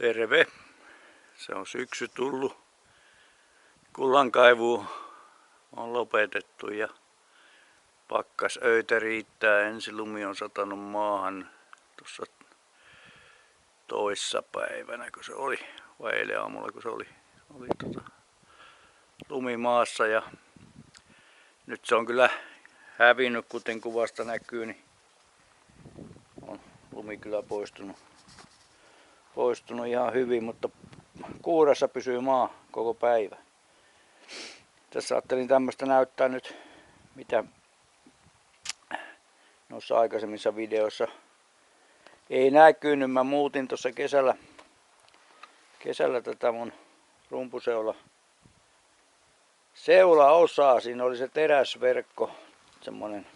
Terve! Se on syksy tullut. Kullankaivu on lopetettu ja pakkasöitä riittää. Ensi lumi on satanut maahan tuossa toissapäivänä, kun se oli, vai eilen aamulla, kun se oli lumi maassa. Ja nyt se on kyllä hävinnyt, kuten kuvasta näkyy, niin on lumi kyllä poistunut ihan hyvin, mutta kuurassa pysyy maa koko päivä. Tässä ajattelin tämmöistä näyttää nyt, mitä noissa aikaisemmissa videoissa ei näkynyt. Mä muutin tuossa kesällä tätä mun seulaosaa. Siinä oli se teräsverkko semmonen.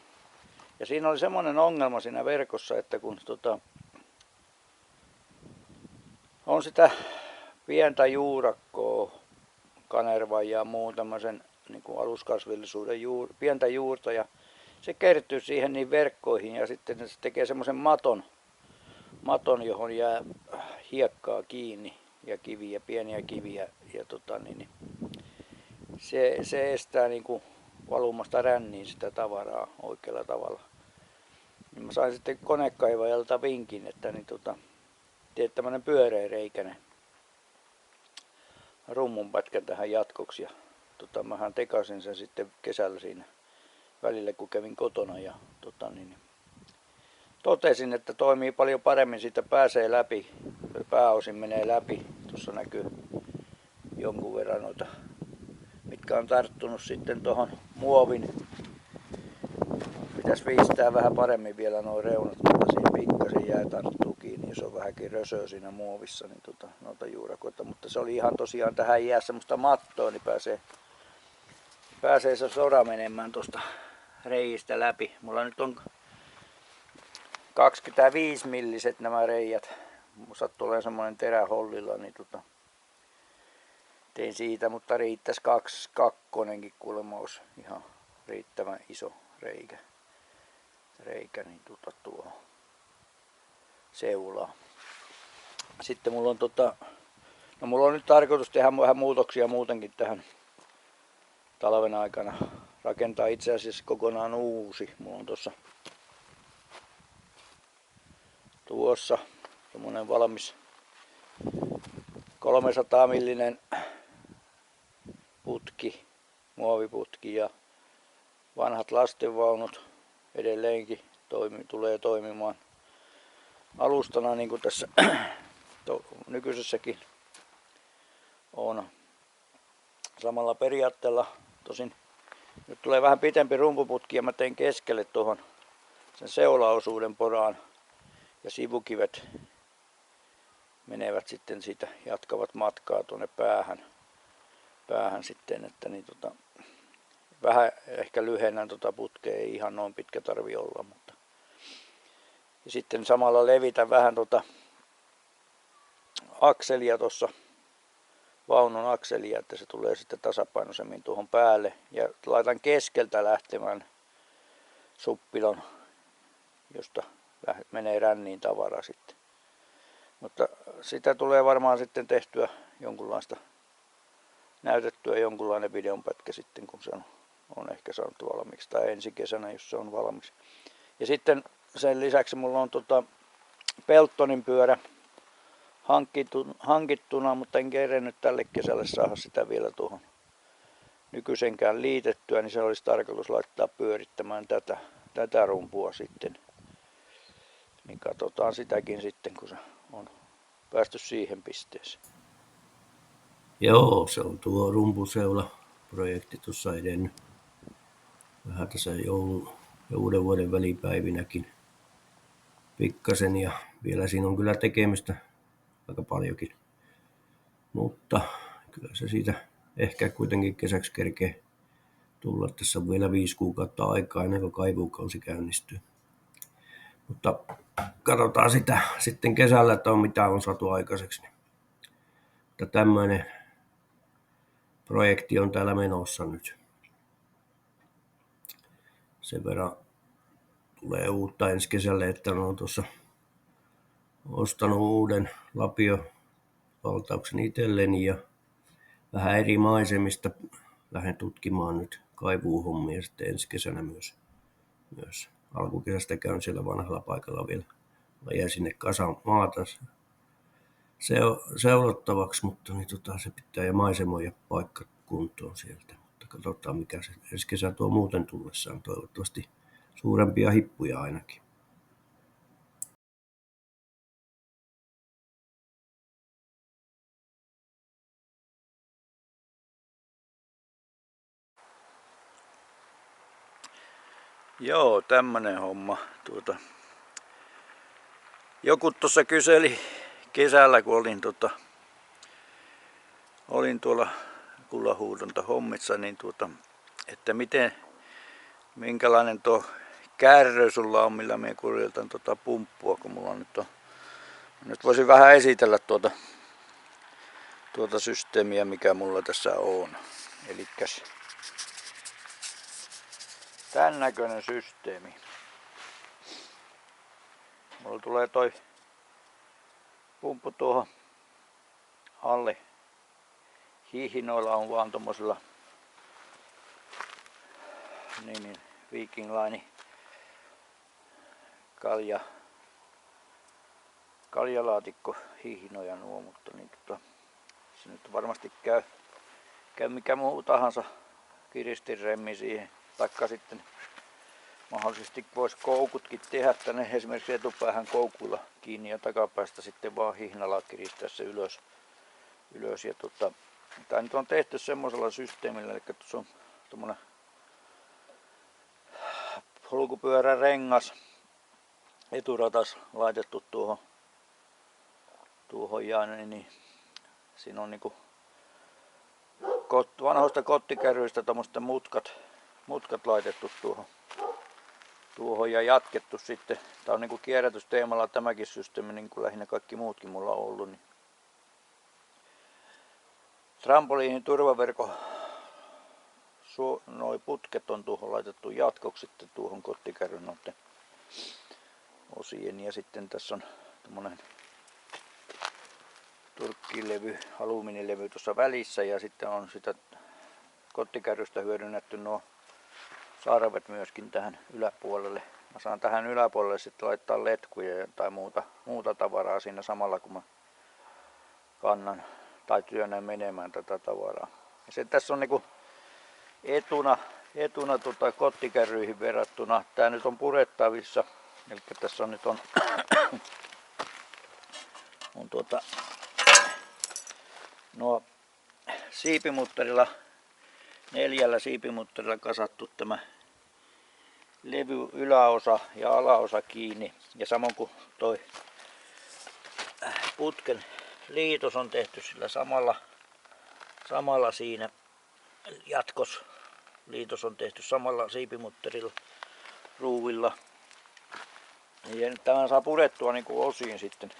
Ja siinä oli semmonen ongelma siinä verkossa, että kun on sitä pientä juurakkoa, kanervan ja muun tämmöisen niin kuin aluskasvillisuuden pientä juurta, ja se kertyy siihen niin verkkoihin ja sitten se tekee semmoisen maton, johon jää hiekkaa kiinni ja kiviä, pieniä kiviä, ja se estää niin kuin valumasta ränniin sitä tavaraa oikealla tavalla. Niin mä sain sitten konekaivajalta vinkin, että teet tämmönen pyöreäreikäinen rummunpätkän tähän jatkoksi, ja mähän tekasin sen sitten kesällä siinä välillä, kun kävin kotona, ja totesin, että toimii paljon paremmin, siitä pääsee läpi, pääosin menee läpi. Tuossa näkyy jonkun verran noita, mitkä on tarttunut sitten tuohon muovin. Pitäisi viistää vähän paremmin vielä nuo reunat, mutta siihen pikkasen jää tarttuu kiinni, jos on vähänkin rösöä siinä muovissa, niin noita juurakoita. Mutta se oli ihan tosiaan tähän jää semmoista mattoa, niin pääsee se sora menemään tuosta reiistä läpi. Mulla nyt on 25 milliset nämä reijät. Mulla sattuu olemaan semmoinen terähollilla, niin tein siitä, mutta riittäisi kakkonenkin kuulemma, olisi ihan riittävän iso reikä niin tuohon seulaan. Sitten mulla on mulla on nyt tarkoitus tehdä vähän muutoksia muutenkin tähän talven aikana. Rakentaa itse asiassa kokonaan uusi. Mulla on tuossa semmonen valmis 300 millinen putki, muoviputki, ja vanhat lastenvaunut edelleenkin tulee toimimaan alustana, niin kuin tässä nykyisessäkin on samalla periaatteella. Tosin nyt tulee vähän pitempi rumpuputki, ja mä tein keskelle tuohon sen seulaosuuden poraan, ja sivukivet menevät sitten siitä, jatkavat matkaa tuonne päähän sitten, että vähän ehkä lyhennän putkea, ei ihan noin pitkä tarvi olla, mutta ja sitten samalla levitän vähän akselia tuossa, vaunun akselia, että se tulee sitten tasapainoisemmin tuohon päälle, ja laitan keskeltä lähtemään suppilon, josta menee ränniin tavara sitten. Mutta sitä tulee varmaan sitten tehtyä näytettyä jonkunlainen videonpätkä sitten, kun se on ehkä saanut valmiiksi, tai ensi kesänä, jos se on valmis. Ja sitten sen lisäksi mulla on Peltonin pyörä hankittuna, mutta en kerennyt tälle kesälle saada sitä vielä tuohon nykyisenkään liitettyä, niin se olisi tarkoitus laittaa pyörittämään tätä rumpua sitten. Niin katsotaan sitäkin sitten, kun se on päästy siihen pisteeseen. Joo, se on tuo rumpuseula-projekti tuossa edennyt vähän tässä joulun ja uuden vuoden välipäivinäkin pikkasen, ja vielä siinä on kyllä tekemistä aika paljonkin, mutta kyllä se siitä ehkä kuitenkin kesäksi kerkee tulla. Tässä on vielä 5 kuukautta aikaa ennen kuin kaivukausi käynnistyy, mutta katsotaan sitä sitten kesällä, että mitä on saatu aikaiseksi. Mutta tämmöinen projekti on täällä menossa nyt. Sen verran tulee uutta ensi kesälle, että olen tuossa ostanut uuden valtauksen itselleni ja vähän eri maisemista lähden tutkimaan nyt kaivuuhommia sitten ensi kesänä myös. Alkukesästä käyn siellä vanhalla paikalla vielä. Jäi sinne kasan maata seulottavaksi, mutta niin se pitää ja maisemoida paikka kuntoon sieltä. Mutta katsotaan mikä se ensi kesä tuo muuten tullessaan. Toivottavasti suurempia hippuja ainakin. Joo, tämmönen homma. Joku tuossa kyseli kesällä, kun olin tuolla kullanhuuhdonta hommissa, niin että minkälainen tuo kärry sulla on, millä minä kuljetan pumppua, kun mulla nyt voisin vähän esitellä tuota systeemiä, mikä mulla tässä on. Elikkäs tän näköinen systeemi. Mulla tulee toi pumppu tuohon alle. Hihinoilla on vaan tommosella Viking Line kaljalaatikko hihinoja nuo, mutta se nyt varmasti käy mikä muu tahansa kiristinremmi siihen, taikka sitten mahdollisesti voisi koukutkin tehdä tänne esimerkiksi etupäähän koukuilla kiinni ja takapäästä sitten vaan hihnalla kiristää se ylös. Ja tää nyt on tehty semmoisella systeemillä, eli tuossa on tommonen polkupyörän rengas eturatas laitettu tuohon ja niin siinä on niinku vanhoista kottikärryistä tommoset mutkat laitettu tuohon ja jatkettu sitten. Tää on niinku kierrätysteemalla tämäkin systeemi, niin kuin lähinnä kaikki muutkin mulla on ollut. Niin trampoliinin turvaverkon noi putket on tuohon laitettu jatkoksi sitten tuohon kottikärryn noiden osien. Ja sitten tässä on tommonen turkkilevy, alumiinilevy tuossa välissä ja sitten on sitä kottikärrystä hyödynnetty nuo sarvet myöskin tähän yläpuolelle. Mä saan tähän yläpuolelle sitten laittaa letkuja tai muuta tavaraa siinä samalla kun mä kannan tai työnnän menemään tätä tavaraa. Ja se tässä on niinku etuna kottikärryihin verrattuna. Tää nyt on purettavissa. Eli tässä on nyt nuo siipimutterilla 4 siipimutterilla kasattu tämä levy yläosa ja alaosa kiinni. Ja samoin kuin toi putken liitos on tehty sillä samalla siinä jatkosliitos on tehty samalla siipimutterilla ruuvilla. Ja nyt tämän saa purettua niin kuin osiin sitten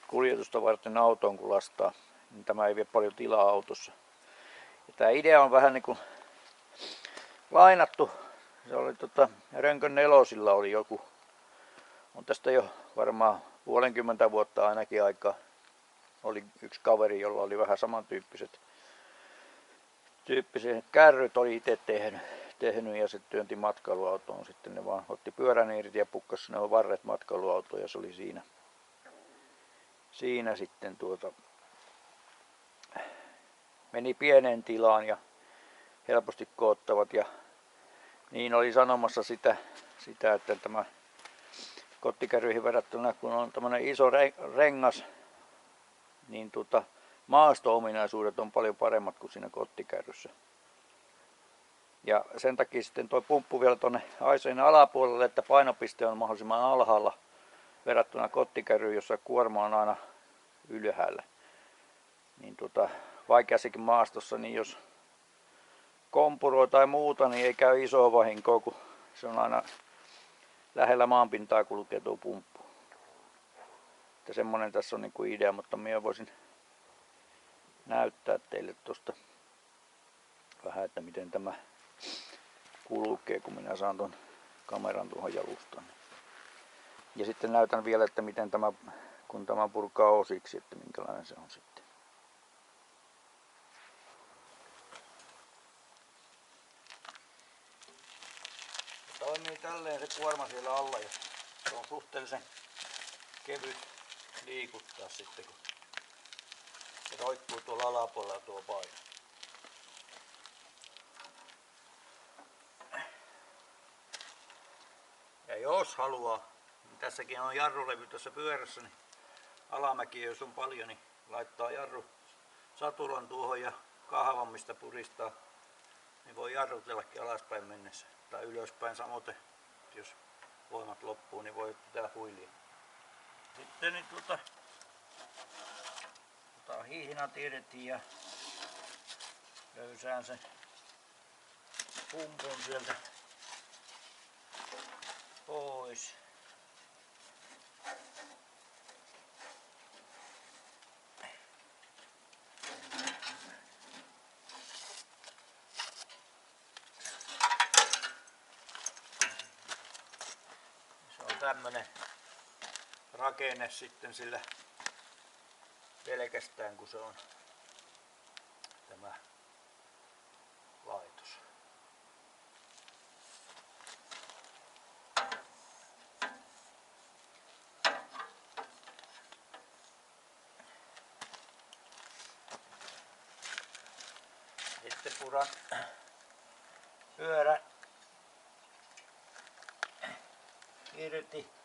kuljetusta varten autoon kun lastaa. Niin tämä ei vie paljon tilaa autossa. Ja tämä idea on vähän niin kuin lainattu. Se oli Rönkön nelosilla oli joku. On tästä jo varmaan 50 vuotta ainakin aikaa. Oli yksi kaveri, jolla oli vähän samantyyppiset kärryt, oli itse tehnyt ja se työnti matkailuautoon. Sitten ne vaan otti pyörän irti ja pukkasi ne varret matkailuautoon ja se oli siinä sitten meni pieneen tilaan ja helposti koottavat ja niin oli sanomassa sitä että tämä kottikärryihin verrattuna kun on tämmöinen iso rengas niin maasto-ominaisuudet on paljon paremmat kuin siinä kottikärryssä. Ja sen takia sitten tuo pumppu vielä tuonne aiseen alapuolelle, että painopiste on mahdollisimman alhaalla verrattuna kottikärryyn, jossa kuorma on aina ylhäällä. Niin vaikeassakin maastossa, niin jos kompuroi tai muuta, niin ei käy isoa vahinkoa, kun se on aina lähellä maanpintaa kulkee tuo pumppu. Että semmonen tässä on niinku idea, mutta minä voisin näyttää teille tuosta vähän, että miten tämä kulkee, kun minä saan tuon kameran tuohon jalustaan. Ja sitten näytän vielä, että miten kun tämä purkaa osiksi, että minkälainen se on sitten. Toimii tälleen se kuorma siellä alla ja se on suhteellisen kevyt liikuttaa sitten, kun se roikkuu tuolla alapuolella tuo paino. Ja jos haluaa, niin tässäkin on jarrulevy tuossa pyörässä, niin alamäkiä jos on paljon, niin laittaa jarru satulan tuohon ja kahvan mistä puristaa, niin voi jarrutellakin alaspäin mennessä tai ylöspäin samoin, jos voimat loppuu, niin voi pitää huilia. Sitten niin otetaan hiihinatiedetin ja löysään sen pumpun sieltä pois. Se on tämmönen rakenne sitten sillä pelkästään, kun se on tämä laitos. Sitten puran pyörä irti.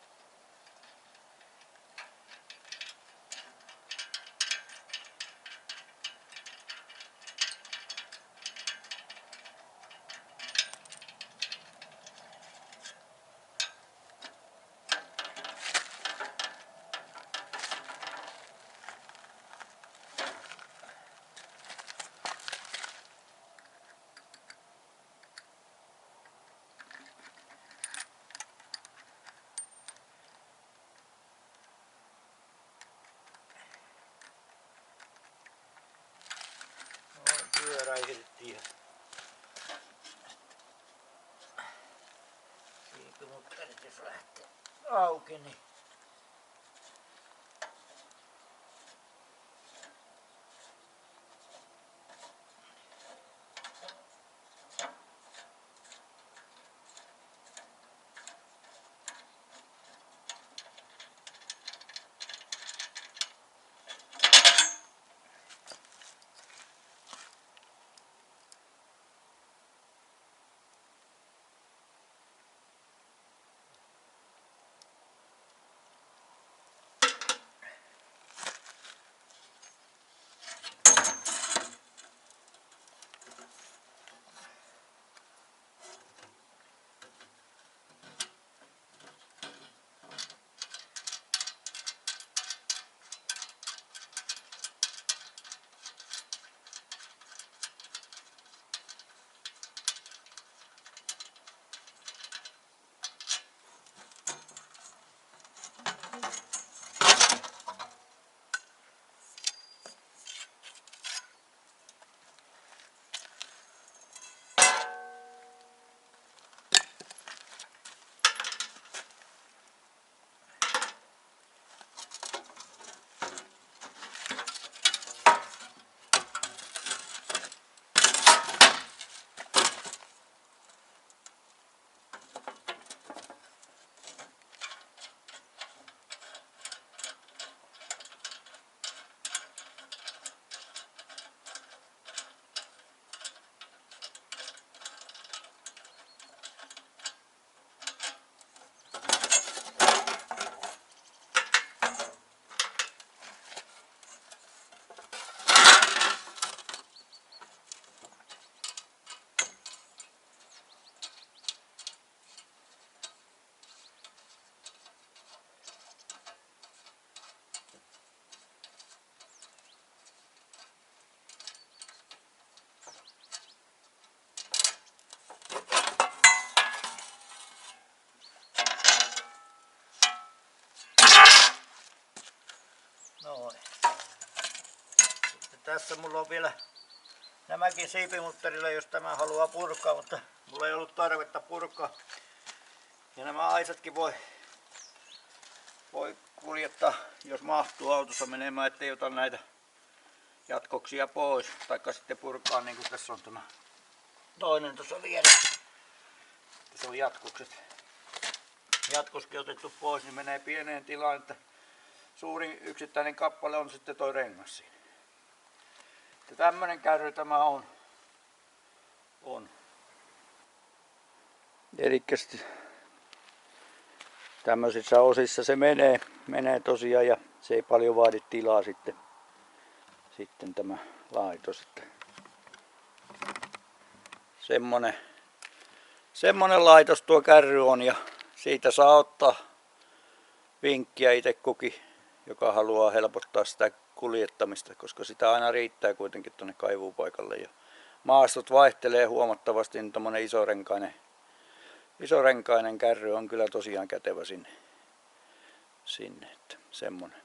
Pyörä irti ja siipimuttarit jos lähtee auki, niin noin. Sitten tässä mulla on vielä nämäkin siipimutterilla, jos tämä haluaa purkaa, mutta mulla ei ollut tarvetta purkaa. Ja nämä aisatkin voi kuljettaa, jos mahtuu autossa menemään, ettei ota näitä jatkoksia pois. Taikka sitten purkaa, niin kuin tässä on tämä toinen tuossa vieressä. Se on jatkoskin otettu pois, niin menee pieneen tilaan, että suurin yksittäinen kappale on sitten toi rengas siinä. Ja tämmönen kärry tämä on. Elikkä tämmöisissä osissa se menee tosiaan ja se ei paljon vaadi tilaa sitten tämä laitos. Että semmonen laitos tuo kärry on ja siitä saa ottaa vinkkiä itse kukin, joka haluaa helpottaa sitä kuljettamista, koska sitä aina riittää kuitenkin tuonne kaivuupaikalle ja maastot vaihtelee huomattavasti, niin tommonen isorenkainen kärry on kyllä tosiaan kätevä sinne että semmonen.